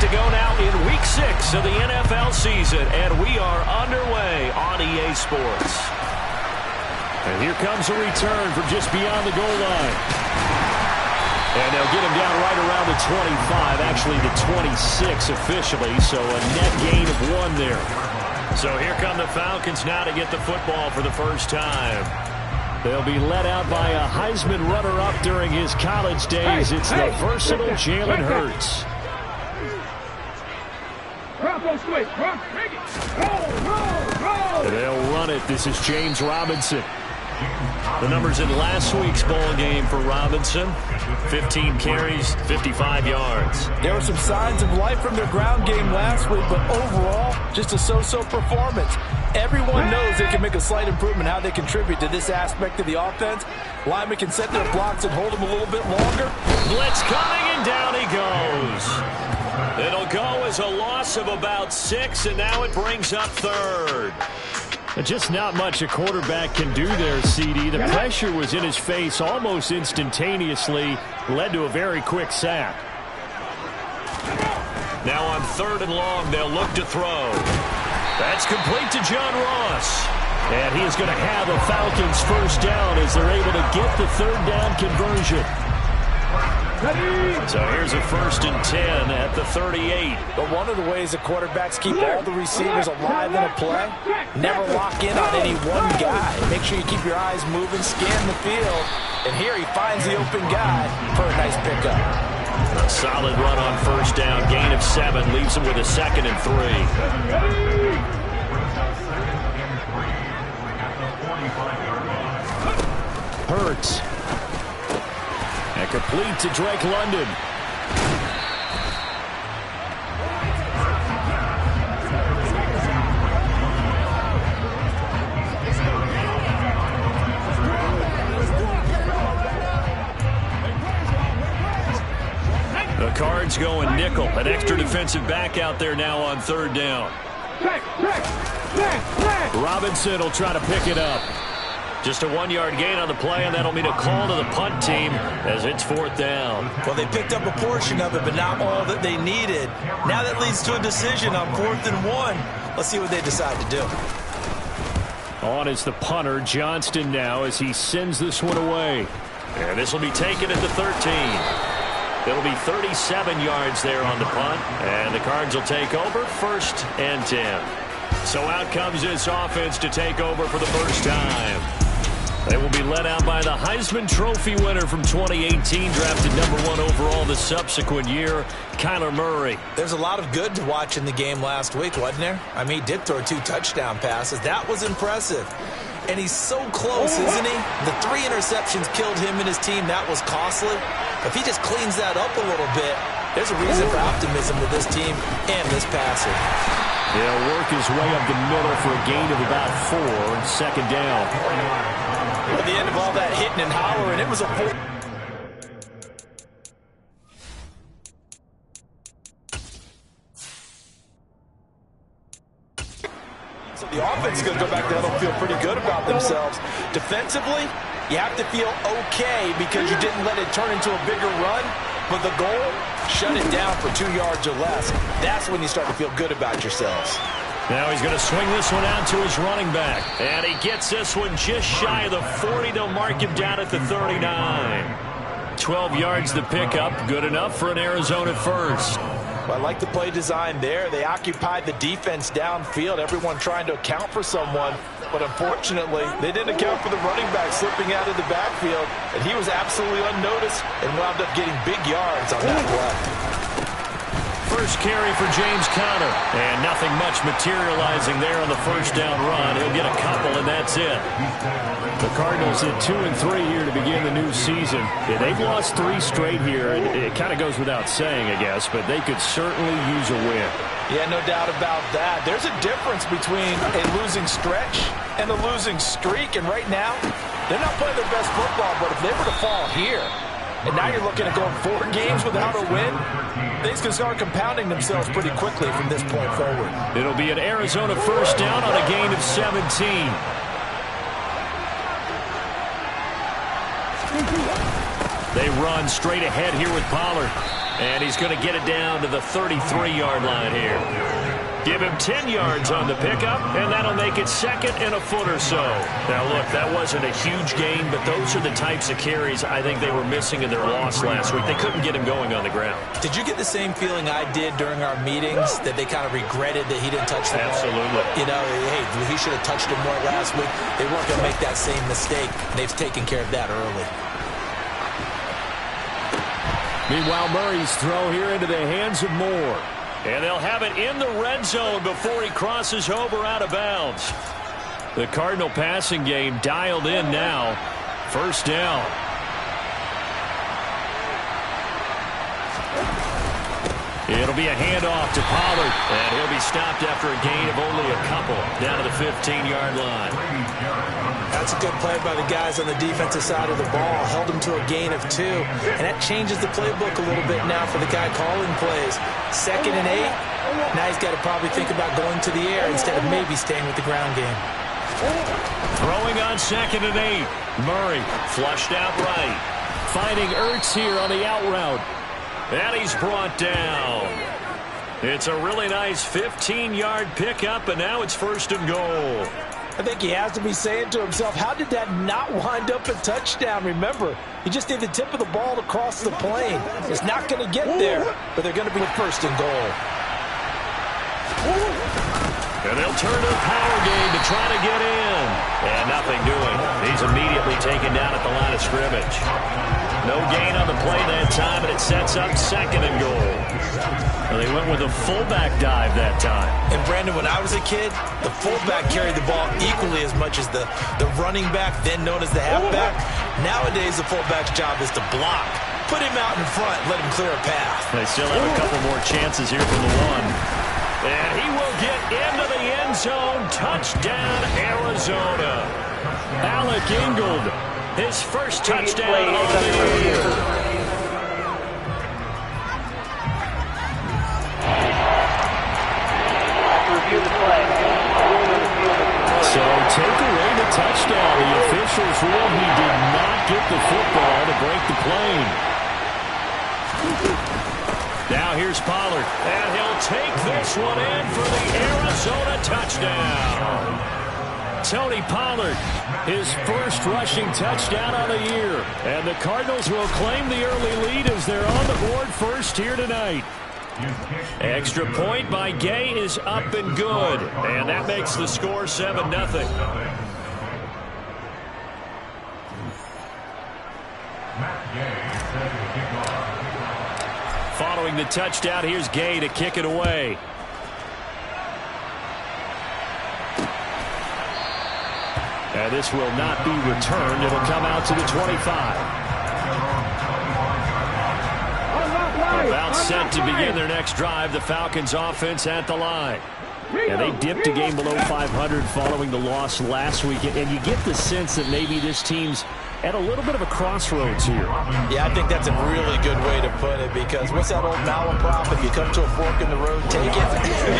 to go now in Week 6 of the NFL season, and we are underway on EA Sports. And here comes a return from just beyond the goal line. And they'll get him down right around the 25, actually the 26 officially, so a net gain of 1 there. So here come the Falcons now to get the football for the first time. They'll be led out by a Heisman runner-up during his college days. It's the versatile Jalen Hurts. They'll run it. This is James Robinson. The numbers in last week's ball game for Robinson: 15 carries, 55 yards. There were some signs of life from their ground game last week, but overall, just a so-so performance. Everyone knows they can make a slight improvement how they contribute to this aspect of the offense. Linemen can set their blocks and hold them a little bit longer. Blitz coming, and down he goes. It'll go as a loss of about 6, and now it brings up 3rd. Just not much a quarterback can do there, CD. The pressure was in his face almost instantaneously, led to a very quick sack. Now on 3rd and long, they'll look to throw. That's complete to John Ross. And he is going to have a Falcons first down as they're able to get the 3rd down conversion. So here's a 1st and 10 at the 38. But one of the ways the quarterbacks keep all the receivers alive in a play, never lock in on any one guy. Make sure you keep your eyes moving, scan the field. And here he finds the open guy for a nice pickup. A solid run on 1st down, gain of 7, leaves him with a 2nd and 3. Hurts. And complete to Drake London. The Cards going nickel. An extra defensive back out there now on 3rd down. Robinson will try to pick it up. Just a 1-yard gain on the play, and that'll mean a call to the punt team as it's 4th down. Well, they picked up a portion of it, but not all that they needed. Now that leads to a decision on 4th and 1. Let's see what they decide to do. On is the punter, Johnston, now as he sends this one away. And this will be taken at the 13. It'll be 37 yards there on the punt, and the Cards will take over 1st and 10. So out comes this offense to take over for the first time. They will be led out by the Heisman Trophy winner from 2018, drafted #1 overall the subsequent year, Kyler Murray. There's a lot of good to watch in the game last week, wasn't there? I mean, he did throw 2 touchdown passes. That was impressive. And he's so close, isn't he? The 3 interceptions killed him and his team. That was costly. If he just cleans that up a little bit, there's a reason for optimism with this team and this passer. He'll work his way up the middle for a gain of about 4, 2nd down. At the end of all that hitting and hollering, it was a 4. So the offense is going to go back there. They'll feel pretty good about themselves. Defensively, you have to feel okay because you didn't let it turn into a bigger run. But the goal, shut it down for 2 yards or less. That's when you start to feel good about yourselves. Now he's going to swing this one out to his running back. And he gets this one just shy of the 40. They'll mark him down at the 39. 12 yards the pickup. Good enough for an Arizona first. Well, I like the play design there. They occupied the defense downfield, everyone trying to account for someone. But unfortunately, they didn't account for the running back slipping out of the backfield. And he was absolutely unnoticed and wound up getting big yards on that play. First carry for James Conner. And nothing much materializing there on the 1st down run. He'll get a couple, and that's it. The Cardinals at 2-3 here to begin the new season. Yeah, they've lost 3 straight here, and it kind of goes without saying, I guess, but they could certainly use a win. Yeah, no doubt about that. There's a difference between a losing stretch and a losing streak, and right now, they're not playing their best football, but if they were to fall here, and now you're looking at going 4 games without a win, things can start compounding themselves pretty quickly from this point forward. It'll be an Arizona first down on a gain of 17. They run straight ahead here with Pollard. And he's going to get it down to the 33-yard line here. Give him 10 yards on the pickup, and that'll make it second and a foot or so. Now, look, that wasn't a huge gain, but those are the types of carries I think they were missing in their loss last week. They couldn't get him going on the ground. Did you get the same feeling I did during our meetings, that they kind of regretted that he didn't touch the ball? Absolutely. You know, hey, he should have touched it more last week. They weren't going to make that same mistake. They've taken care of that early. Meanwhile, Murray's throw here into the hands of Moore. And they'll have it in the red zone before he crosses over out of bounds. The Cardinal passing game dialed in now. First down. It'll be a handoff to Pollard. And he'll be stopped after a gain of only a couple down to the 15-yard line. That's a good play by the guys on the defensive side of the ball. Held him to a gain of 2. And that changes the playbook a little bit now for the guy calling plays. 2nd and 8. Now he's got to probably think about going to the air instead of maybe staying with the ground game. Throwing on 2nd and 8. Murray flushed out right. Finding Ertz here on the out route. And he's brought down. It's a really nice 15-yard pickup, and now it's 1st and goal. I think he has to be saying to himself, how did that not wind up a touchdown? Remember, he just need the tip of the ball to cross the plane. It's not going to get there, but they're going to be 1st and goal. And they'll turn to the power game to try to get in. And nothing doing. He's immediately taken down at the line of scrimmage. No gain on the play that time, and it sets up 2nd and goal. Well, they went with a fullback dive that time. And, Brandon, when I was a kid, the fullback carried the ball equally as much as the running back, then known as the halfback. Nowadays, the fullback's job is to block. Put him out in front, let him clear a path. They still have a couple more chances here from the one. And he will get into the end zone. Touchdown, Arizona. Alec Ingold, his first touchdown of the year. So take away the touchdown. The officials rule he did not get the football to break the plane. Now here's Pollard, and he'll take this one in for the Arizona touchdown. Tony Pollard, his first rushing touchdown of the year. And the Cardinals will claim the early lead as they're on the board first here tonight. Extra point by Gay is up and good. And that makes the score 7-0. Following the touchdown, here's Gay to kick it away. And this will not be returned. It'll come out to the 25. About set to begin their next drive. The Falcons offense at the line. And they dipped a game below 500 following the loss last week. And you get the sense that maybe this team's at a little bit of a crossroads here. Yeah, I think that's a really good way to put it, because what's that old malaprop? If you come to a fork in the road, take it.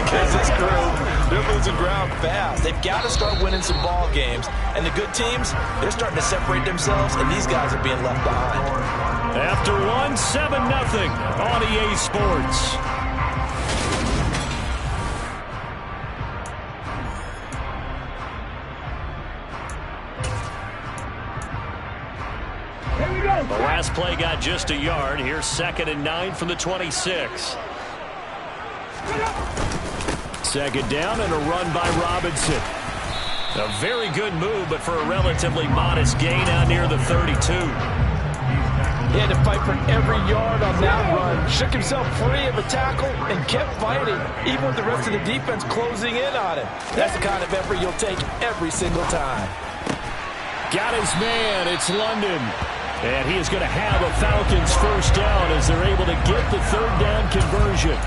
Because this crew, they're losing ground fast. They've got to start winning some ball games. And the good teams, they're starting to separate themselves, and these guys are being left behind. After 7-0 on EA Sports. The last play got just a yard. Here's 2nd and 9 from the 26. 2nd down and a run by Robinson. A very good move, but for a relatively modest gain out near the 32. He had to fight for every yard on that run. Shook himself free of a tackle and kept fighting, even with the rest of the defense closing in on him. That's the kind of effort you'll take every single time. Got his man. It's London. And he is going to have a Falcons first down as they're able to get the 3rd down conversion.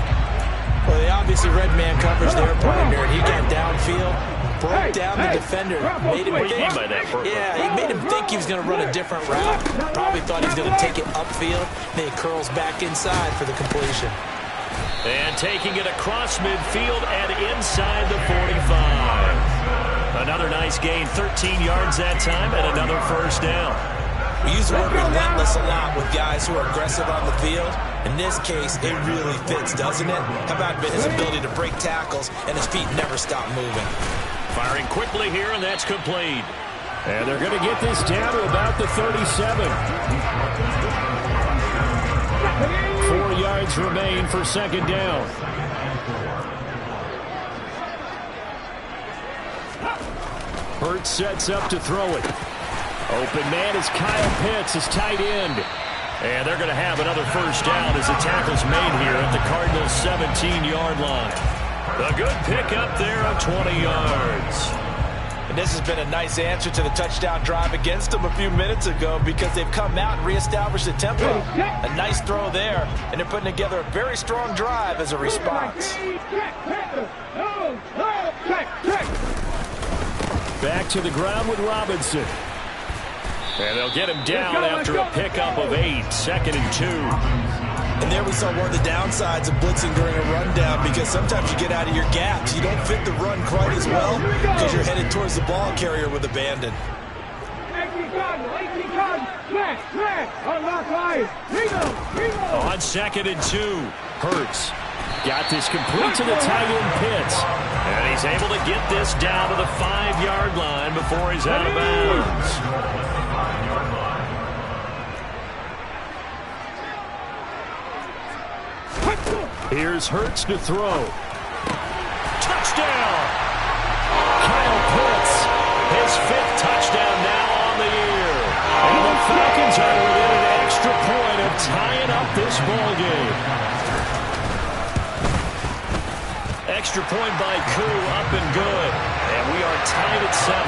Well, they obviously red man coverage their partner, and he got downfield, broke down the defender, made him think. Yeah, he made him think he was going to run a different route. Probably thought he was going to take it upfield. Then he curls back inside for the completion. And taking it across midfield and inside the 45. Another nice gain, 13 yards that time, and another first down. We use the word relentless a lot with guys who are aggressive on the field. In this case, it really fits, doesn't it? How about his ability to break tackles and his feet never stop moving? Firing quickly here, and that's complete. And they're going to get this down to about the 37. 4 yards remain for second down. Hurts sets up to throw it. Open man is Kyle Pitts, his tight end. And they're going to have another first down as the tackle's made here at the Cardinals' 17-yard line. A good pickup there of 20 yards. And this has been a nice answer to the touchdown drive against them a few minutes ago because they've come out and reestablished the tempo. A nice throw there, and they're putting together a very strong drive as a response. Back to the ground with Robinson. And they'll get him down after a pickup of 8, 2nd and 2. And there we saw one of the downsides of blitzing during a rundown because sometimes you get out of your gaps. You don't fit the run quite as well because you're headed towards the ball carrier with abandon. On 2nd and 2, Hurts got this complete to the tight end Pitts. And he's able to get this down to the 5-yard line before he's out of bounds. Here's Hurts to throw. Touchdown! Kyle Pitts, his 5th touchdown now on the year. And the Falcons are within an extra point of tying up this ball game. Extra point by Koo, up and good. And we are tied at 7.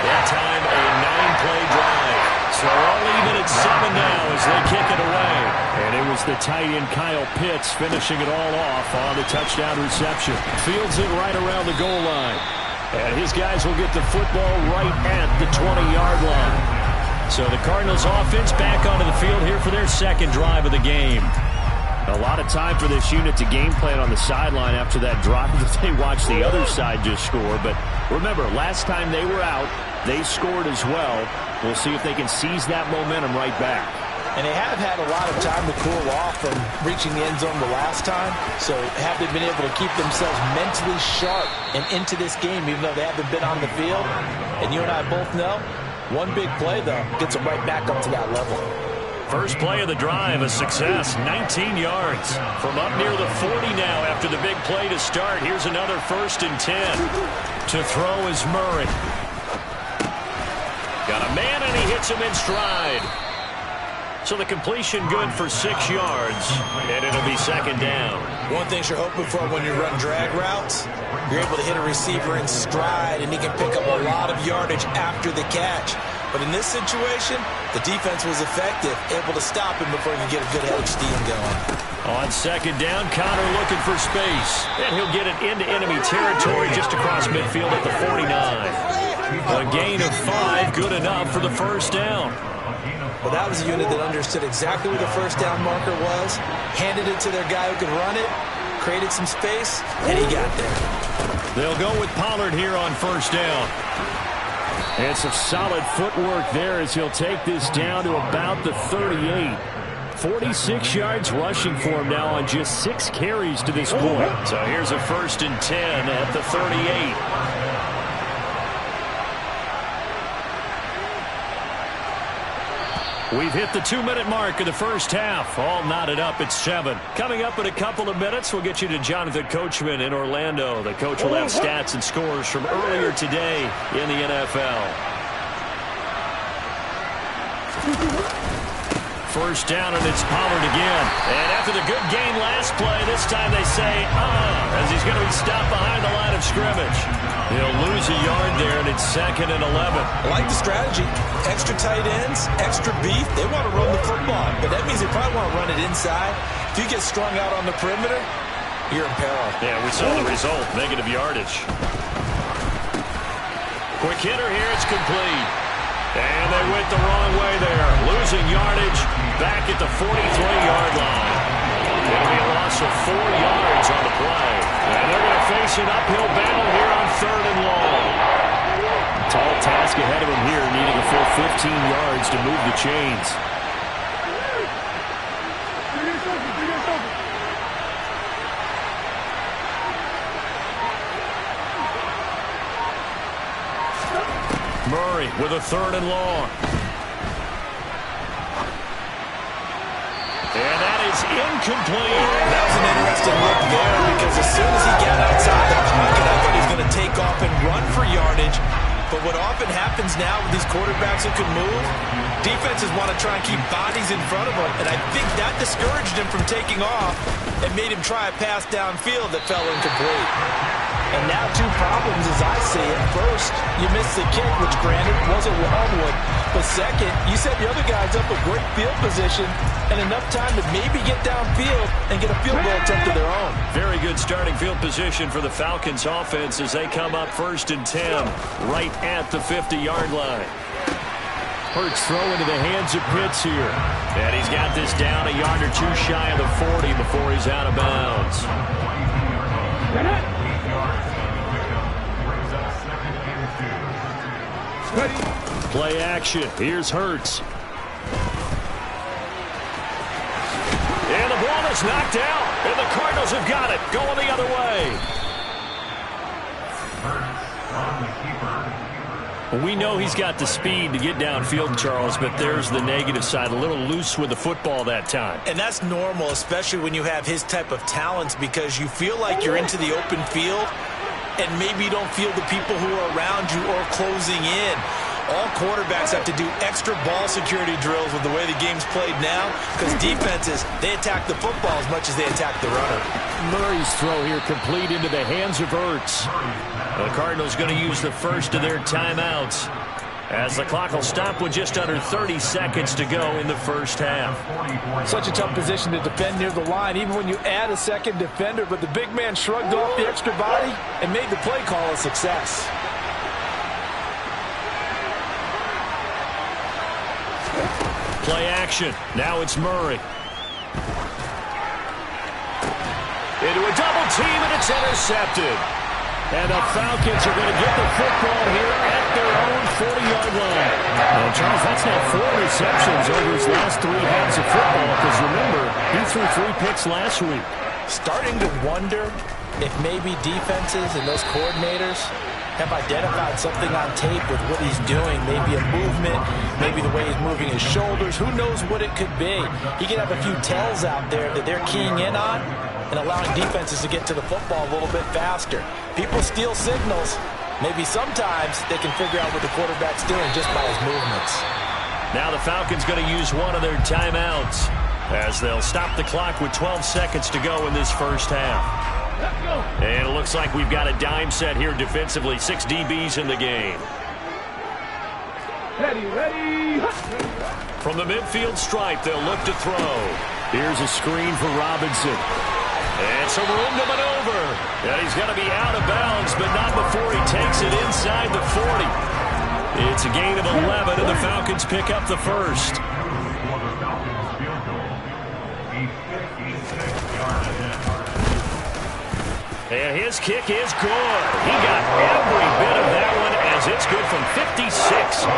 That time a 9-play drive. So all even at 7 now as they kick it away. And it was the tight end Kyle Pitts finishing it all off on the touchdown reception. Fields it right around the goal line. And his guys will get the football right at the 20-yard line. So the Cardinals offense back onto the field here for their second drive of the game. A lot of time for this unit to game plan on the sideline after that drive that they watched the other side just score. But remember, last time they were out, they scored as well. We'll see if they can seize that momentum right back. And they have had a lot of time to cool off from reaching the end zone the last time. So have they been able to keep themselves mentally sharp and into this game even though they haven't been on the field? And you and I both know, one big play, though, gets them right back up to that level. First play of the drive, a success, 19 yards. From up near the 40 now after the big play to start. Here's another 1st and 10. To throw is Murray. Got a man, and he hits him in stride. So the completion good for 6 yards, and it'll be second down. One thing you're hoping for when you run drag routes, you're able to hit a receiver in stride, and he can pick up a lot of yardage after the catch. But in this situation, the defense was effective, able to stop him before he can get a good head of steam going. On second down, Connor looking for space. And he'll get it into enemy territory just across midfield at the 49. A gain of 5, good enough for the first down. Well, that was a unit that understood exactly where the first down marker was, handed it to their guy who could run it, created some space, and he got there. They'll go with Pollard here on first down. And some solid footwork there as he'll take this down to about the 38. 46 yards rushing for him now on just 6 carries to this point. So here's a 1st and 10 at the 38. We've hit the 2-minute mark of the first half. All knotted up at 7. Coming up in a couple of minutes, we'll get you to Jonathan Coachman in Orlando. The coach will have stats and scores from earlier today in the NFL. First down, and it's Pollard again. And after the good game last play, this time they say, as he's going to be stopped behind the line of scrimmage. He'll lose a yard there, and it's 2nd and 11. I like the strategy. Extra tight ends, extra beef. They want to run the football, but that means they probably want to run it inside. If you get strung out on the perimeter, you're in peril. Yeah, we saw the result, negative yardage. Quick hitter here, it's complete. And they went the wrong way there. Losing yardage back at the 43-yard line. It'll be a loss of 4 yards on the play. And they're going to face an uphill battle here on 3rd and long. Tall task task ahead of him here, needing a full 15 yards to move the chains. Murray with a 3rd and long. And that is incomplete. That was an interesting look there because as soon as he got outside the pocket, I thought he was going to take off and run for yardage. But what often happens now with these quarterbacks who can move, defenses want to try and keep bodies in front of them. And I think that discouraged him from taking off and made him try a pass downfield that fell incomplete. And now 2 problems as I see it. First, you missed the kick, which granted wasn't Longwood. But second, you set the other guys up a great field position and enough time to maybe get downfield and get a field goal attempt of their own. Very good starting field position for the Falcons offense as they come up 1st and 10 right at the 50-yard line. Hurts throw into the hands of Pitts here. And he's got this down a yard or 2 shy of the 40 before he's out of bounds. Play action. Here's Hurts. And the ball is knocked out. And the Cardinals have got it. Going the other way. Well, we know he's got the speed to get downfield, Charles, but there's the negative side. A little loose with the football that time. And that's normal, especially when you have his type of talents, because you feel like you're into the open field and maybe you don't feel the people who are around you or closing in. All quarterbacks have to do extra ball security drills with the way the game's played now because defenses, they attack the football as much as they attack the runner. Murray's throw here complete into the hands of Hurts. The Cardinals going to use the first of their timeouts as the clock will stop with just under 30 seconds to go in the first half. Such a tough position to defend near the line, even when you add a second defender, but the big man shrugged off the extra body and made the play call a success. Play action. Now it's Murray. Into a double team, and it's intercepted. And the Falcons are going to get the football here at their own 40-yard line. And Charles, that's now 4 receptions over his last 3 halves of football, because remember, he threw 3 picks last week. Starting to wonder if maybe defenses and those coordinators have identified something on tape with what he's doing. Maybe a movement, maybe the way he's moving his shoulders. Who knows what it could be? He could have a few tells out there that they're keying in on and allowing defenses to get to the football a little bit faster. People steal signals. Maybe sometimes they can figure out what the quarterback's doing just by his movements. Now the Falcons going to use one of their timeouts as they'll stop the clock with 12 seconds to go in this first half. And it looks like we've got a dime set here defensively. 6 DBs in the game. Ready. From the midfield stripe, they'll look to throw. Here's a screen for Robinson. And some room to maneuver. And he's going to be out of bounds, but not before he takes it inside the 40. It's a gain of 11, and the Falcons pick up the first. And his kick is good. He got every bit of that one as it's good from 56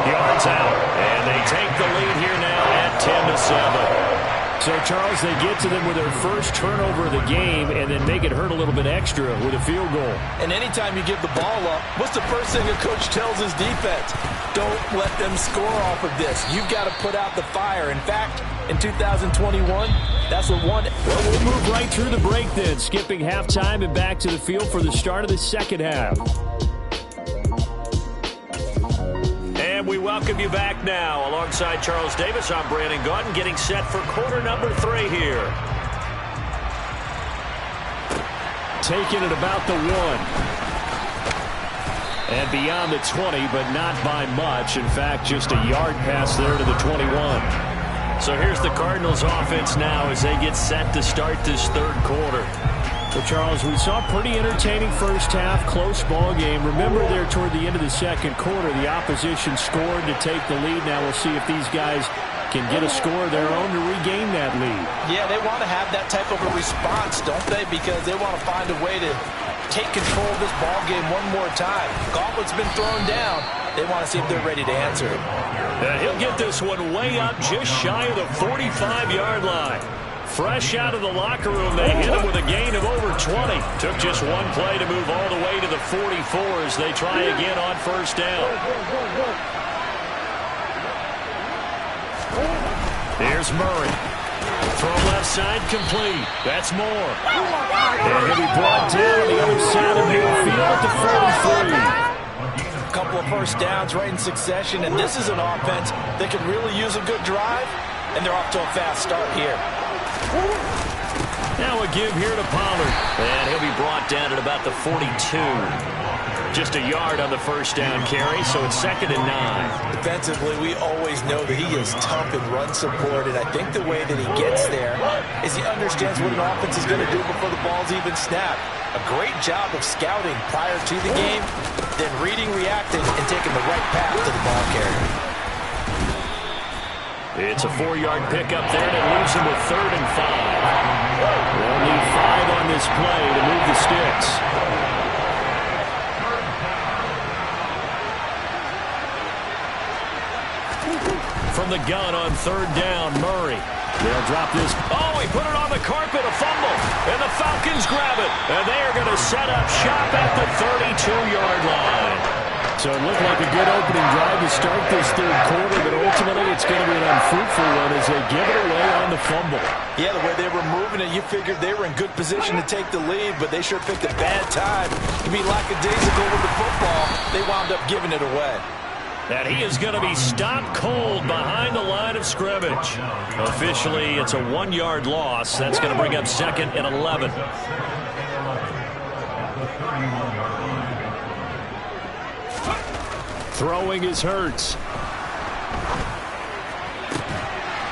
yards out. And they take the lead here now at 10-7. So, Charles, they get to them with their first turnover of the game and then make it hurt a little bit extra with a field goal. And anytime you give the ball up, what's the first thing a coach tells his defense? Don't let them score off of this. You've got to put out the fire. In fact, in 2021, that's what won it. Well, we'll move right through the break then, skipping halftime and back to the field for the start of the second half. And we welcome you back now. Alongside Charles Davis, I'm Brandon Gaudin, getting set for quarter number 3 here. Taking it about the 1. And beyond the 20, but not by much. In fact, just a yard pass there to the 21. So here's the Cardinals offense now as they get set to start this third quarter. Well, Charles, we saw a pretty entertaining first half, close ball game. Remember there toward the end of the second quarter, the opposition scored to take the lead. Now we'll see if these guys can get a score of their own to regain that lead. Yeah, they want to have that type of a response, don't they? Because they want to find a way to take control of this ball game one more time. Gauntlet's been thrown down. They want to see if they're ready to answer it. And he'll get this one way up just shy of the 45-yard line. Fresh out of the locker room, they hit him with a gain of over 20. Took just one play to move all the way to the 44 as they try again on first down. Here's Murray. Throw left side complete. That's Moore. And he'll be brought down on the other side of midfield at the 43. A couple of first downs right in succession, and this is an offense that can really use a good drive, and they're off to a fast start here. Now a give here to Pollard. And he'll be brought down at about the 42. Just a yard on the first down carry, so it's 2nd and 9. Defensively, we always know that he is tough in run support, and I think the way that he gets there is he understands what an offense is going to do before the ball's even snapped. A great job of scouting prior to the game, then reading, reacting, and taking the right path to the ball carrier. It's a 4-yard pickup there, and it leaves him with 3rd and 5. They'll need 5 on this play to move the sticks. From the gun on 3rd down, Murray. They'll drop this. Oh, he put it on the carpet, a fumble. And the Falcons grab it. And they are going to set up shop at the 32-yard line. So it looked like a good opening drive to start this 3rd quarter, but ultimately it's going to be an unfruitful one as they give it away on the fumble. Yeah, the way they were moving it, you figured they were in good position to take the lead, but they sure picked a bad time to be lackadaisical with the football. They wound up giving it away. And he is going to be stopped cold behind the line of scrimmage. Officially, it's a 1-yard loss. That's going to bring up 2nd and 11. Throwing is Hurts.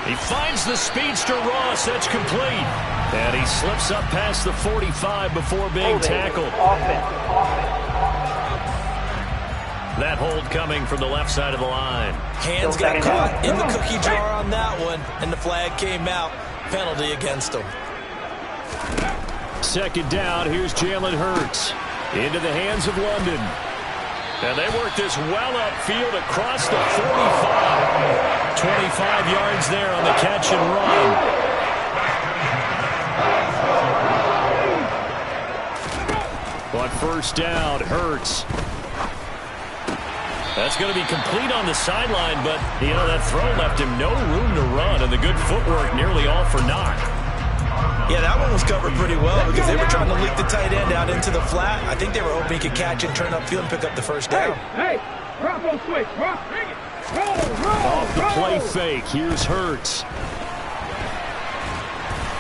He finds the speedster Ross. That's complete. And he slips up past the 45 before being tackled. That hold coming from the left side of the line. Hands got caught in the cookie jar on that one, and the flag came out. Penalty against him. 2nd down, here's Jalen Hurts. Into the hands of London. And they work this well upfield across the 45. 25 yards there on the catch and run. On first down, Hurts. That's going to be complete on the sideline, but, you know, that throw left him no room to run, and the good footwork nearly all for naught. Yeah, that one was covered pretty well because they were trying to leak the tight end out into the flat. I think they were hoping he could catch and turn upfield and pick up the first down. Hey, drop on switch, bring it. Off the play fake, here's Hurts.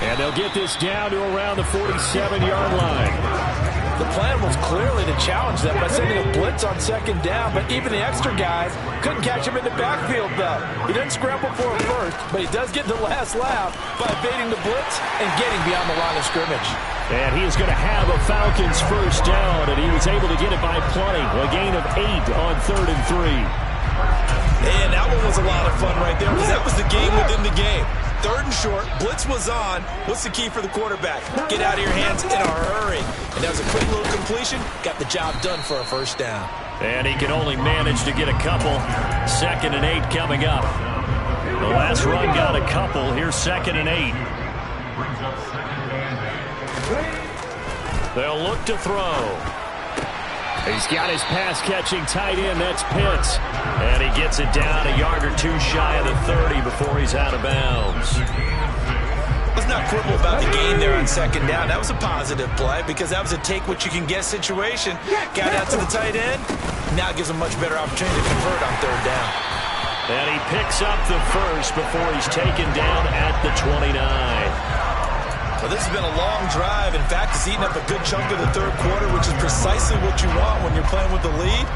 And they'll get this down to around the 47-yard line. The plan was clearly to challenge them by sending a blitz on 2nd down, but even the extra guys couldn't catch him in the backfield, though. He didn't scramble for him first, but he does get the last laugh by evading the blitz and getting beyond the line of scrimmage. And he is going to have a Falcons first down, and he was able to get it by plenty. A gain of 8 on 3rd and 3. And that one was a lot of fun right there because that was the game within the game. 3rd and short, blitz was on. What's the key for the quarterback? Get out of your hands in a hurry. And that was a quick little completion. Got the job done for a first down. And he can only manage to get a couple. 2nd and 8 coming up. The last run got a couple. Here's 2nd and 8. They'll look to throw. He's got his pass-catching tight end. That's Pitts. And he gets it down a yard or 2 shy of the 30 before he's out of bounds. Let's not quibble about the gain there on 2nd down. That was a positive play because that was a take-what-you-can-get situation. Got out to the tight end. Now gives him a much better opportunity to convert on 3rd down. And he picks up the first before he's taken down at the 29. Well, this has been a long drive. In fact, it's eaten up a good chunk of the 3rd quarter, which is precisely what you want when you're playing with the lead.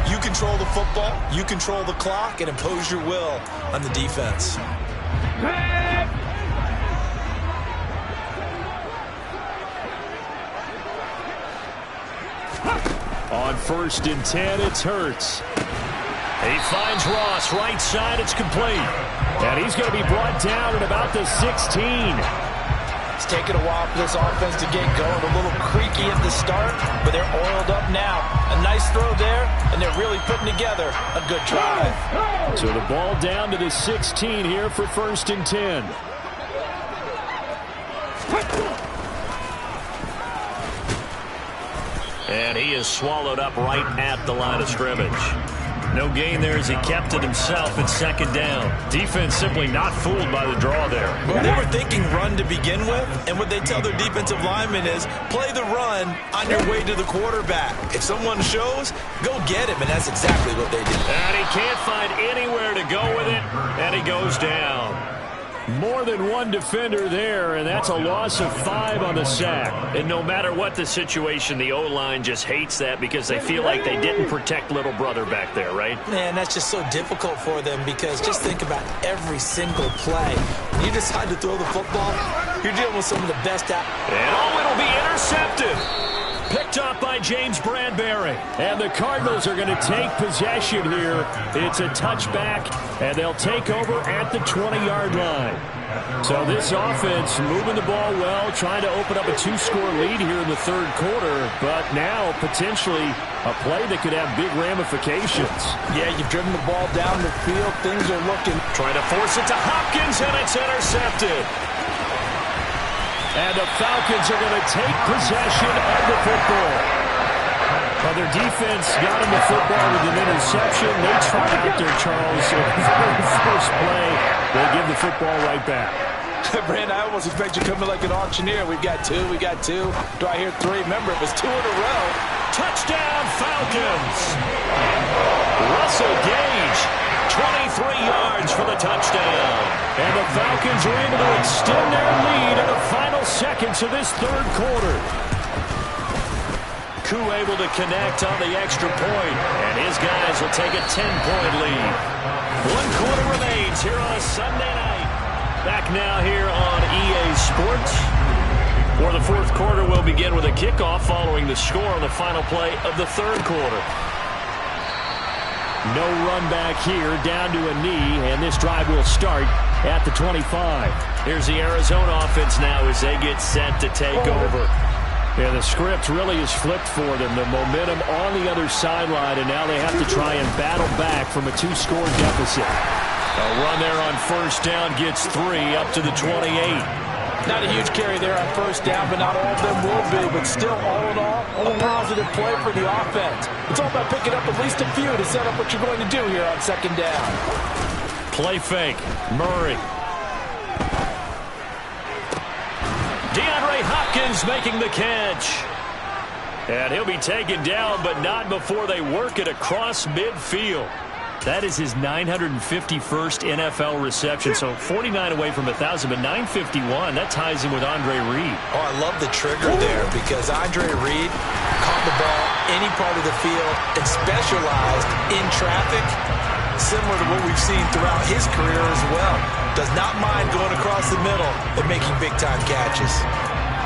You control the football, you control the clock, and impose your will on the defense. On 1st and 10, it's Hurts. He finds Ross, right side, it's complete. And he's going to be brought down at about the 16. It's taken a while for this offense to get going. A little creaky at the start, but they're oiled up now. A nice throw there, and they're really putting together a good drive. So the ball down to the 16 here for 1st and 10. And he is swallowed up right at the line of scrimmage. No gain there as he kept it himself at 2nd down. Defense simply not fooled by the draw there. Well, they were thinking run to begin with, and what they tell their defensive linemen is play the run on your way to the quarterback. If someone shows, go get him, and that's exactly what they did. And he can't find anywhere to go with it, and he goes down. More than one defender there, and that's a loss of 5 on the sack. And no matter what the situation, the O-line just hates that because they feel like they didn't protect little brother back there, right? Man, that's just so difficult for them because just think about every single play. When you decide to throw the football, you're dealing with some of the best out. And it'll be intercepted. Picked up by James Bradbury. And the Cardinals are going to take possession here. It's a touchback, and they'll take over at the 20-yard line. So this offense moving the ball well, trying to open up a 2-score lead here in the 3rd quarter, but now potentially a play that could have big ramifications. Yeah, you've driven the ball down the field. Things are looking. Trying to force it to Hopkins, and it's intercepted. And the Falcons are going to take possession of the football. Well, their defense got him the football with an interception. They tried out there, Charles. So the very first play, they give the football right back. Brandon, I almost expect you to come in like an auctioneer. We got 2. Do I hear 3? Remember, it was 2 in a row. Touchdown, Falcons. Russell Gage, 23 yards for the touchdown. And the Falcons are able to extend their lead in the final seconds of this 3rd quarter. Koo able to connect on the extra point, and his guys will take a 10-point lead. 1 quarter remains here on a Sunday night. Back now here on EA Sports. For the 4th quarter, we'll begin with a kickoff following the score on the final play of the 3rd quarter. No run back here, down to a knee, and this drive will start at the 25. Here's the Arizona offense now as they get set to take over. Yeah, the script really is flipped for them. The momentum on the other sideline, and now they have to try and battle back from a 2-score deficit. A run there on 1st down gets 3 up to the 28. Not a huge carry there on 1st down, but not all of them will be. But still, all in all, a positive play for the offense. It's all about picking up at least a few to set up what you're going to do here on 2nd down. Play fake. Murray. DeAndre Hopkins making the catch. And he'll be taken down, but not before they work it across midfield. That is his 951st NFL reception. So 49 away from 1,000, but 951. That ties him with Andre Reed. Oh, I love the trigger there because Andre Reed caught the ball any part of the field and specialized in traffic, similar to what we've seen throughout his career as well. Does not mind going across the middle and making big-time catches.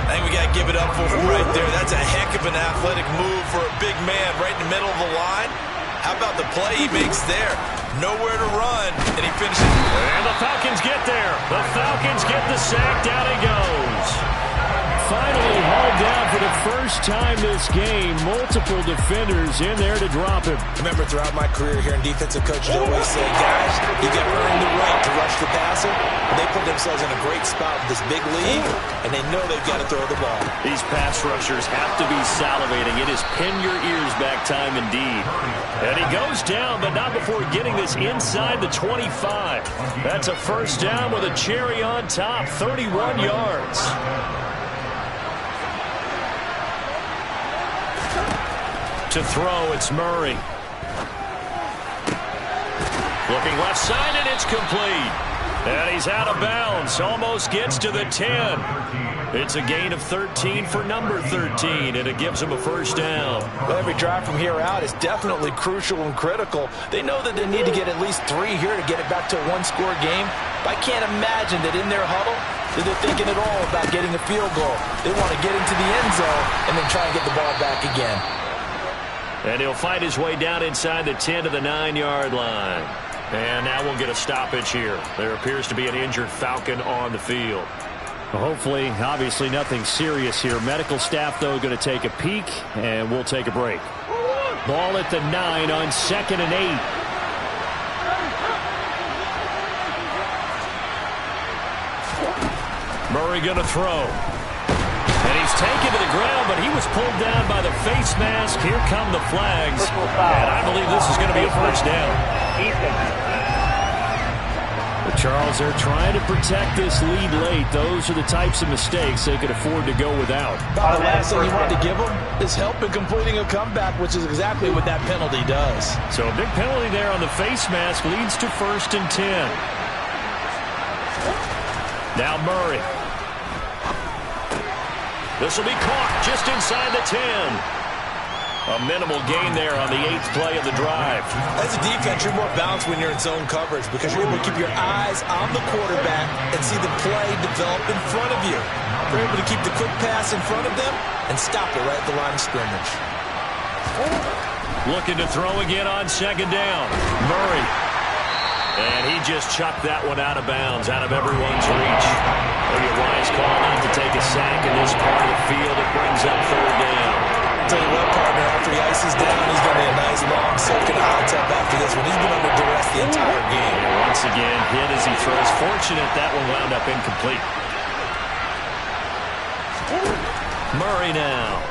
I think we got to give it up for him right there. That's a heck of an athletic move for a big man right in the middle of the line. How about the play he makes there? Nowhere to run, and he finishes. And the Falcons get there. The Falcons get the sack. Down he goes. Finally hauled down for the first time this game. Multiple defenders in there to drop him. Remember, throughout my career here in defensive coaches always say, guys, you got to earn the right to rush the passer. And they put themselves in a great spot with this big league, and they know they've got to throw the ball. These pass rushers have to be salivating. It is pin your ears back time indeed. And he goes down, but not before getting this inside the 25. That's a 1st down with a cherry on top, 31 yards. To throw, it's Murray. Looking left side, and it's complete. And he's out of bounds. Almost gets to the 10. It's a gain of 13 for number 13, and it gives him a 1st down. Well, every drive from here out is definitely crucial and critical. They know that they need to get at least 3 here to get it back to a 1-score game. But I can't imagine that in their huddle that they're thinking at all about getting a field goal. They want to get into the end zone and then try and get the ball back again. And he'll fight his way down inside the 10 to the 9-yard line. And now we'll get a stoppage here. There appears to be an injured Falcon on the field. Well, hopefully, obviously nothing serious here. Medical staff, though, going to take a peek, and we'll take a break. Ball at the 9 on 2nd and 8. Murray going to throw. And he's taken to the ground, but he was pulled down by the face mask. Here come the flags. And I believe this is going to be a first down. But Charles, they're trying to protect this lead late. Those are the types of mistakes they could afford to go without. The last thing you want to give them is help in completing a comeback, which is exactly what that penalty does. So a big penalty there on the face mask leads to 1st and 10. Now Murray. This will be caught just inside the 10. A minimal gain there on the 8th play of the drive. As a defense, you're more balanced when you're in zone coverage because you're able to keep your eyes on the quarterback and see the play develop in front of you. You're able to keep the quick pass in front of them and stop it right at the line of scrimmage. Looking to throw again on 2nd down. Murray. And he just chucked that one out of bounds, out of everyone's reach. Look at Wise calling out to take a sack in this part of the field. It brings up 3rd down. Tell you what, partner, after he ices down, he's going to be a nice long soaking hot tub after this one. He's been under duress the entire game. And once again, hit as he throws. Fortunate that one wound up incomplete. Murray now.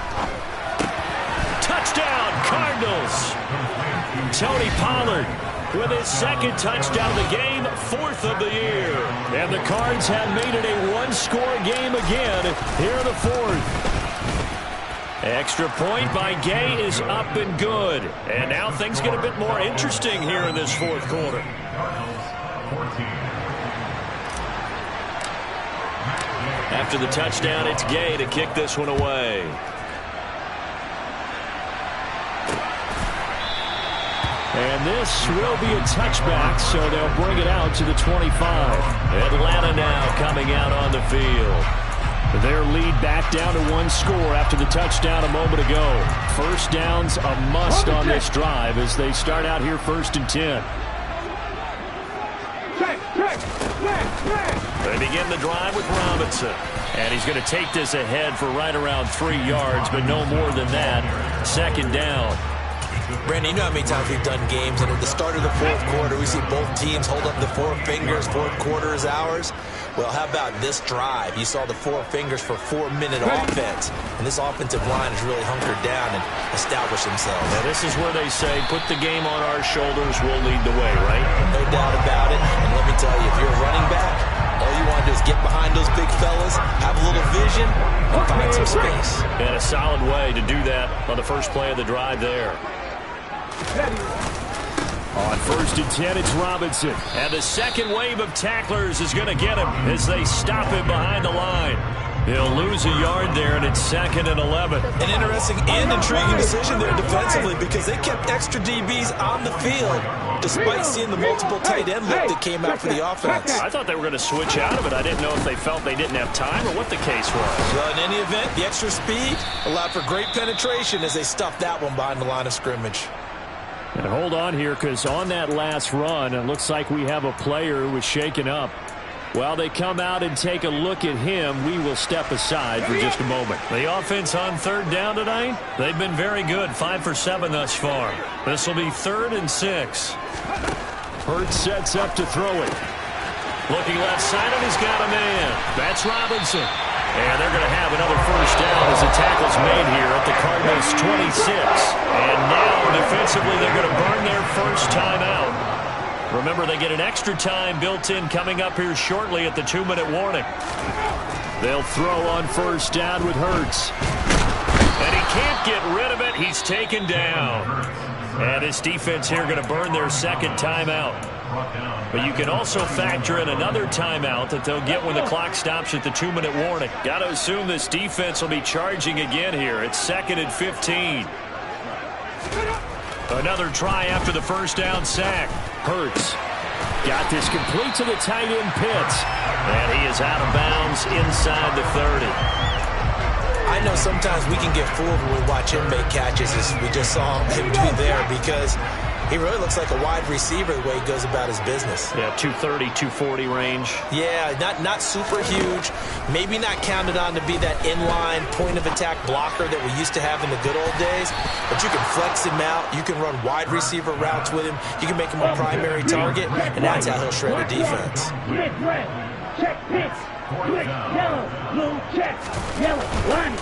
Touchdown, Cardinals. Tony Pollard with his 2nd touchdown of the game, 4th of the year. And the Cards have made it a one-score game again here in the 4th. Extra point by Gay is up and good. And now things get a bit more interesting here in this 4th quarter. After the touchdown, it's Gay to kick this one away. And this will be a touchback, so they'll bring it out to the 25. Atlanta now coming out on the field. Their lead back down to 1 score after the touchdown a moment ago. First down's a must on this drive as they start out here 1st and 10. They begin the drive with Robinson. And he's going to take this ahead for right around 3 yards, but no more than that. 2nd down. Brandon, you know how many times we've done games, and at the start of the 4th quarter, we see both teams hold up the 4 fingers, 4th quarter is ours. Well, how about this drive? You saw the 4 fingers for 4-minute offense, and this offensive line has really hunkered down and established themselves. Now, this is where they say, put the game on our shoulders, we'll lead the way, right? No doubt about it, and let me tell you, if you're a running back, all you want to do is get behind those big fellas, have a little vision, and find some space. And a solid way to do that on the first play of the drive there. On 1st and 10, it's Robinson. And the second wave of tacklers is going to get him as they stop him behind the line. He'll lose a yard there, and it's 2nd and 11. An interesting and intriguing decision there defensively because they kept extra DBs on the field despite seeing the multiple tight end look that came out for the offense. I thought they were going to switch out of it. I didn't know if they felt they didn't have time or what the case was. Well, in any event, the extra speed allowed for great penetration as they stuffed that one behind the line of scrimmage. And hold on here, because on that last run, it looks like we have a player who was shaken up. While they come out and take a look at him, we will step aside for just a moment. The offense on 3rd down tonight, they've been very good, 5 for 7 thus far. This will be 3rd and 6. Hurts sets up to throw it. Looking left side, and he's got a man. That's Robinson. And they're going to have another first down as the tackle's made here at the Cardinals 26. And now, defensively, they're going to burn their first timeout. Remember, they get an extra time built in coming up here shortly at the 2-minute warning. They'll throw on first down with Hurts. And he can't get rid of it. He's taken down. And his defense here going to burn their 2nd timeout. But you can also factor in another timeout that they'll get when the clock stops at the 2-minute warning. Got to assume this defense will be charging again here. It's 2nd and 15. Another try after the first down sack. Hurts got this complete to the tight end Pitts. And he is out of bounds inside the 30. I know sometimes we can get fooled when we watch him make catches as we just saw him do there because He really looks like a wide receiver the way he goes about his business. Yeah, 230, 240 range. Yeah, not super huge. Maybe not counted on to be that inline point-of-attack blocker that we used to have in the good old days. But you can flex him out. You can run wide receiver routes with him. You can make him a primary target, and that's how he'll shred a defense. Split red. Check pitch. Split yellow. Blue check. Yellow. Line.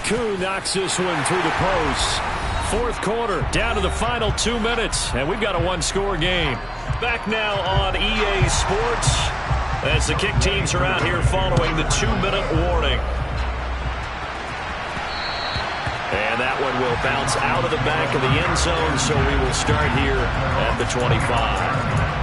Koo knocks this one through the post. Fourth quarter, down to the final 2 minutes, and we've got a one-score game. Back now on EA Sports as the kick teams are out here following the 2-minute warning. And that one will bounce out of the back of the end zone, so we will start here at the 25.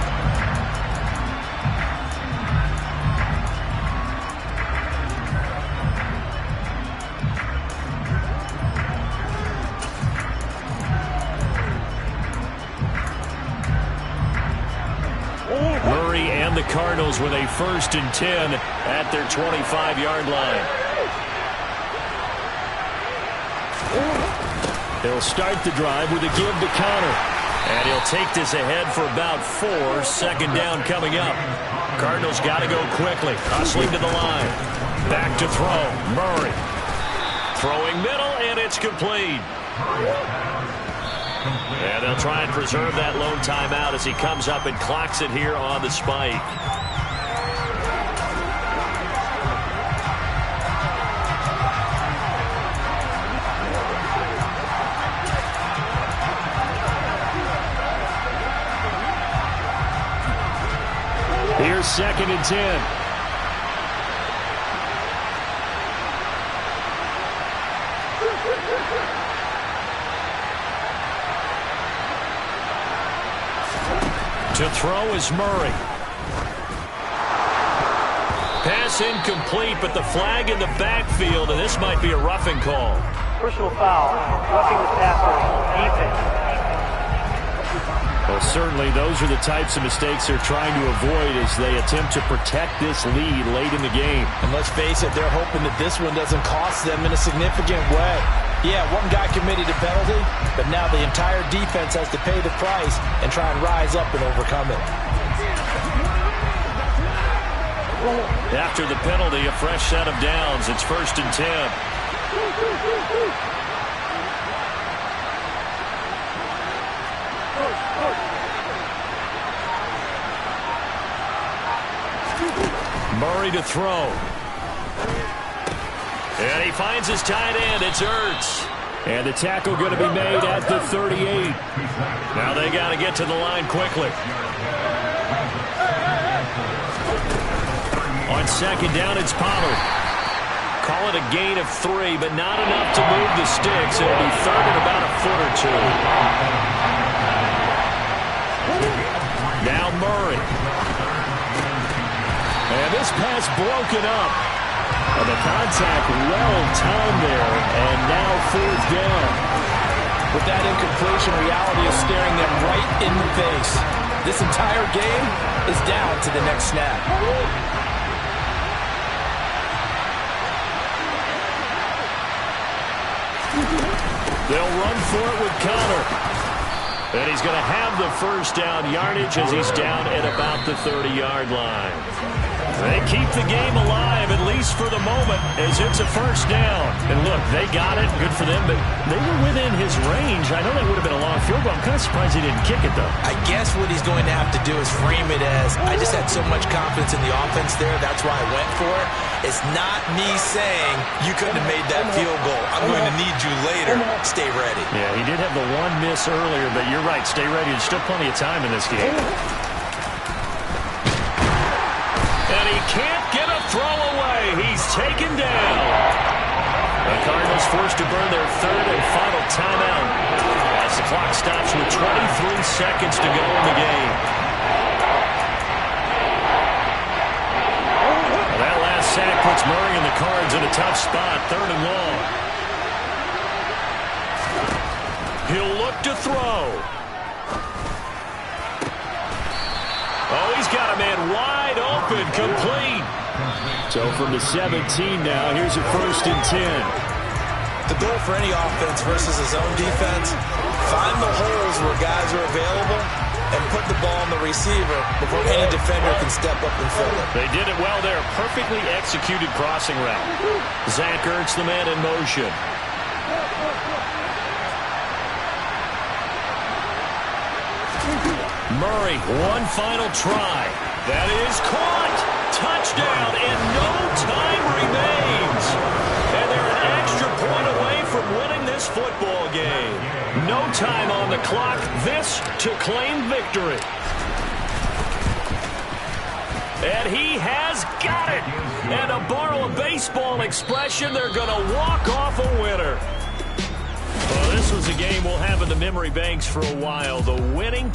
Murray and the Cardinals with a 1st and 10 at their 25-yard line. He'll start the drive with a give to Connor. And he'll take this ahead for about 4. 2nd down coming up. Cardinals got to go quickly. Hustling to the line. Back to throw. Murray. Throwing middle, and it's complete. And they'll try and preserve that lone timeout as he comes up and clocks it here on the spike. Here's 2nd and 10. To throw is Murray. Pass incomplete, but the flag in the backfield, and this might be a roughing call. Personal foul, roughing the passer, defense. Well, certainly those are the types of mistakes they're trying to avoid as they attempt to protect this lead late in the game. And let's face it, they're hoping that this one doesn't cost them in a significant way. Yeah, one guy committed a penalty, but now the entire defense has to pay the price and try and rise up and overcome it. After the penalty, a fresh set of downs. It's 1st and 10. Murray to throw. And he finds his tight end. It's Ertz. And the tackle going to be made at the 38. Now they got to get to the line quickly. On 2nd down, it's Pollard. Call it a gain of 3, but not enough to move the sticks. It'll be 3rd and about a foot or 2. Now Murray. And this pass broken up. And the contact well-timed there, and now 4th down. With that incompletion, reality is staring them right in the face. This entire game is down to the next snap. They'll run for it with Connor. And he's going to have the 1st down yardage as he's down at about the 30-yard line. They keep the game alive, at least for the moment, as it's a 1st down. And look, they got it. Good for them, but they were within his range. I know that would have been a long field goal. I'm kind of surprised he didn't kick it, though. I guess what he's going to have to do is frame it as, I just had so much confidence in the offense there, that's why I went for it. It's not me saying, you couldn't have made that field goal. I'm going to need you later. Stay ready. Yeah, he did have the one miss earlier, but you're right. Stay ready. There's still plenty of time in this game. And he can't get a throw away. He's taken down. The Cardinals forced to burn their 3rd and final timeout as the clock stops with 23 seconds to go in the game. Well, that last sack puts Murray and the Cards in a tough spot, 3rd and long. He'll look to throw. Oh, he's got a man wide open, complete. So from the 17 now, here's a 1st and 10. The goal for any offense versus his own defense, Find the holes where guys are available and put the ball on the receiver before any defender can step up and fill it. They did it well there. Perfectly executed crossing route. Zach Ertz, the man in motion. Murray, one final try. That is caught. Touchdown, and no time remains. And they're an extra point away from winning this football game. No time on the clock. This to claim victory. And he has got it. And to borrow a baseball expression, they're going to walk off a winner. Well, this was a game we'll have in the memory banks for a while. The winning